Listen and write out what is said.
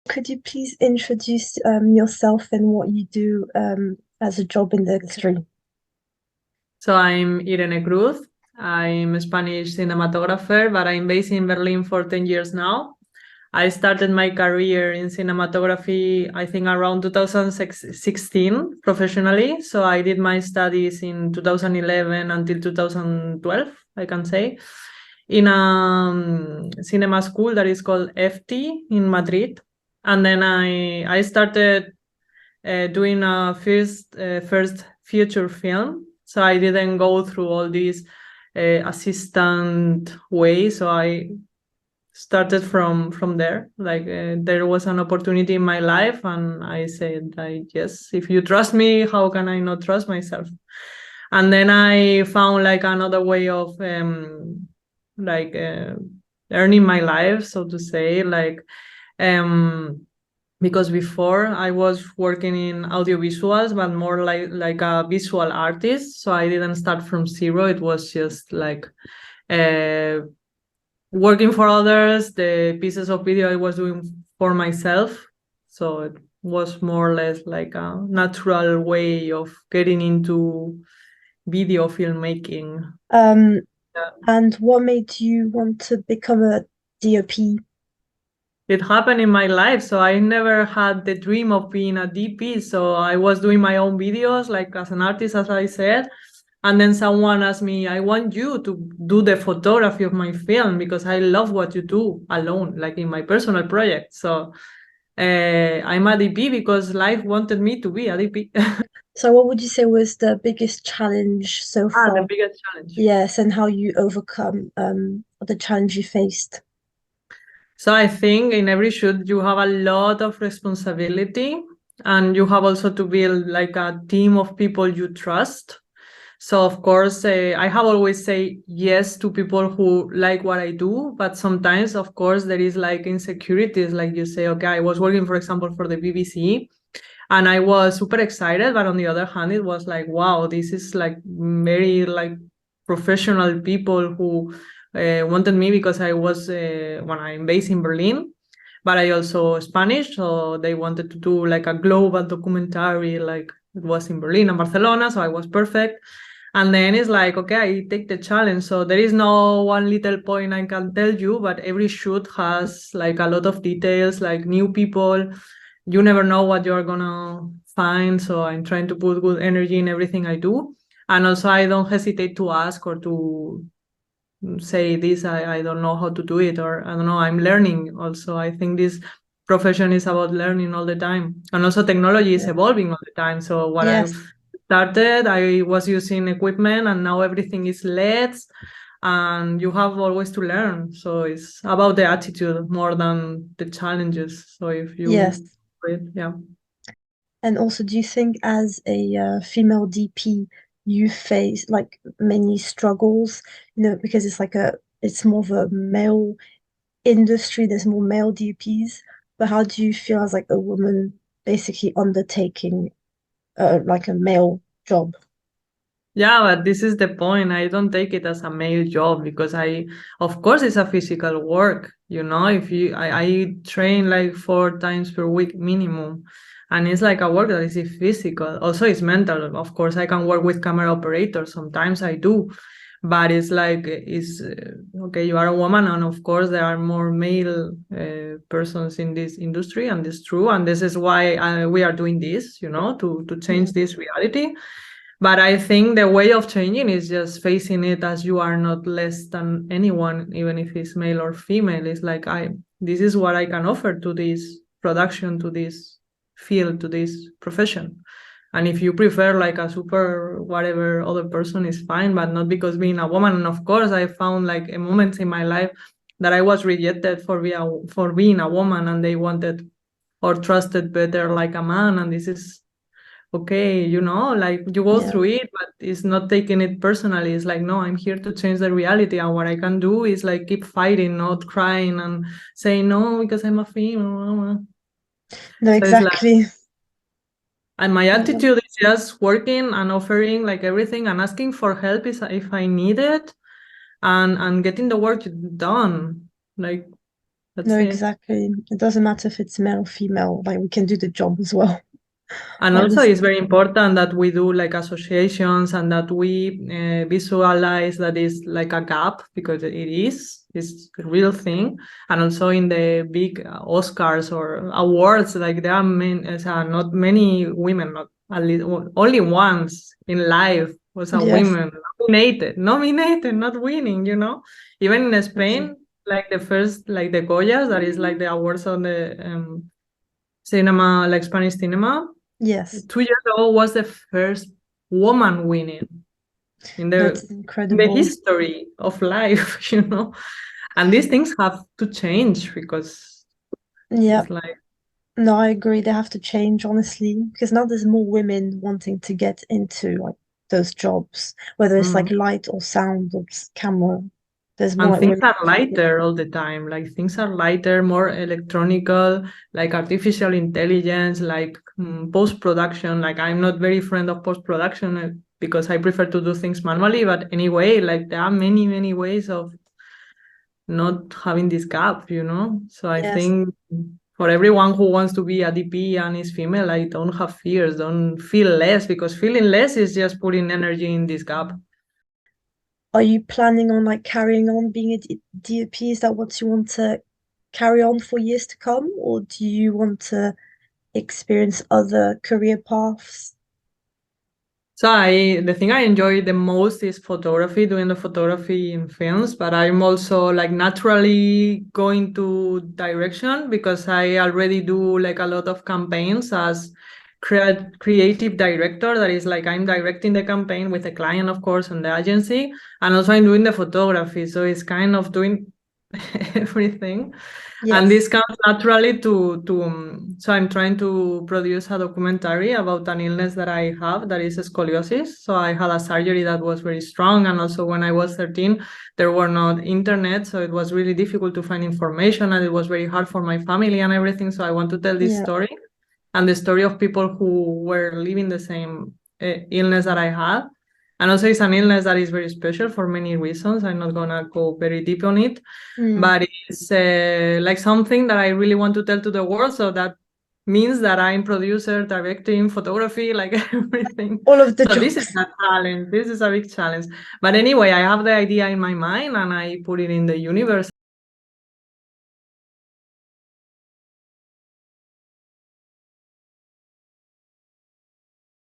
Could you please introduce yourself and what you do as a job in the industry? So I'm Irene Cruz. I'm a Spanish cinematographer, but I'm based in Berlin for 10 years now. I started my career in cinematography, I think around 2016 professionally. So I did my studies in 2011 until 2012, I can say, in a cinema school that is called FT in Madrid. And then I started doing a first feature film. So I didn't go through all these assistant way. So I started from there. Like there was an opportunity in my life, and I said, yes, if you trust me, how can I not trust myself? And then I found like another way of like earning my life, so to say, like um because before I was working in audiovisuals, but more like a visual artist. So I didn't start from zero. It was just like uh, working for others. The pieces of video I was doing for myself. So it was more or less like a natural way of getting into video filmmaking. Um, Yeah. and what made you want to become a DOP? It happened in my life. So I never had the dream of being a DP. So I was doing my own videos, like as an artist, as I said. And then someone asked me, I want you to do the photography of my film because I love what you do alone, like in my personal project. So I'm a DP because life wanted me to be a DP. So what would you say was the biggest challenge so The far? biggest challenge. Yes, and how you overcome the challenge you faced. So I think in every shoot you have a lot of responsibility, and you have also to build like a team of people you trust. So of course, I have always say yes to people who like what I do, but sometimes, of course, there is like insecurities. Like you say, okay, I was working, for example, for the BBC, and I was super excited, but on the other hand, it was like, wow, this is like very like professional people who wanted me because I was when I'm based in Berlin, but I also Spanish, so they wanted to do like a global documentary, like it was in Berlin and Barcelona, so I was perfect. And then it's like, okay, I take the challenge. So there is no one little point I can tell you, but every shoot has like a lot of details, like new people. You never know what you're gonna find. So I'm trying to put good energy in everything I do. And also I don't hesitate to ask or to say this, I don't know how to do it, or I don't know, I'm learning also. I think this profession is about learning all the time. And also technology is Yeah. evolving all the time. So what I Yes, started, I was using equipment, and now everything is LEDs, and you have always to learn. So it's about the attitude more than the challenges. So if yes. you yeah. And also, do you think as a female DP, you face like many struggles, because it's more of a male industry, there's more male DPs, but how do you feel as like a woman basically undertaking like a male job? Yeah, but this is the point. I don't take it as a male job because of course, it's a physical work. You know, if I train like 4 times per week minimum, and it's like a work that is physical. Also, it's mental. Of course, I can work with camera operators. Sometimes I do, but it's like it's okay. You are a woman, and of course, there are more male persons in this industry, and it's true. And this is why we are doing this. You know, to Yeah. change this reality. But I think the way of changing is just facing it as you are not less than anyone, even if it's male or female. It's like this is what I can offer to this production, to this field, to this profession. And if you prefer like a super whatever other person is fine, but not because being a woman. And of course, I found like a moments in my life that I was rejected for being a woman, and they wanted or trusted better like a man. And this is okay, like you go Yeah. through it, but it's not taking it personally. It's like, no, I'm here to change the reality. And what I can do is like keep fighting, not crying and saying no because I'm a female. No, So it's like, exactly. and my Yeah. attitude is just working and offering like everything and asking for help is if I need it, and getting the work done. Like, No, That's it. exactly. It doesn't matter if it's male or female, like we can do the job as well. And Like also, this, it's very important that we do like associations and that we visualize that is like a gap because it is, it's a real thing. And also in the big Oscars or awards, like there are not many women, not at least only once in life was a yes, woman nominated, not winning, you know. Even in crazy. Spain, like the first, like the Goyas, that is like the awards on the cinema, like Spanish cinema. Yes, 2 years ago was the first woman winning in that's the incredible. history of life, you know. And these things have to change because Yeah, it's like, no, I agree. They have to change, honestly, because now there's more women wanting to get into like those jobs, whether it's like mm. light or sound or camera. There's more And like things women are interested. lighter all the time. Like things are lighter, more electronical, like artificial intelligence, like post production. Like I'm not very friend of post production because I prefer to do things manually. But anyway, like there are many, many ways of not having this gap, you know? So I Yes. think for everyone who wants to be a DP and is female, I don't have fears, don't feel less because feeling less is just putting energy in this gap. Are you planning on like carrying on being a DOP? Is that what you want to carry on for years to come, or do you want to experience other career paths? So the thing I enjoy the most is photography, doing the photography in films, but I'm also like naturally going to direction because I already do like a lot of campaigns as creative director. That is like I'm directing the campaign with the client, of course, and the agency, and also I'm doing the photography. So it's kind of doing everything. And Yes. this comes naturally so I'm trying to produce a documentary about an illness that I have that is scoliosis. So I had a surgery that was very strong, and also when I was 13 there were not internet, so it was really difficult to find information and it was very hard for my family and everything. So I want to tell this Yeah. story and the story of people who were living the same illness that I had. And also it's an illness that is very special for many reasons. I'm not gonna go very deep on it, Mm. but it's like something that I really want to tell to the world. So that means that I'm producer, directing, photography, like everything. All of the So this is jobs. a challenge. This is a big challenge. But anyway, I have the idea in my mind and I put it in the universe.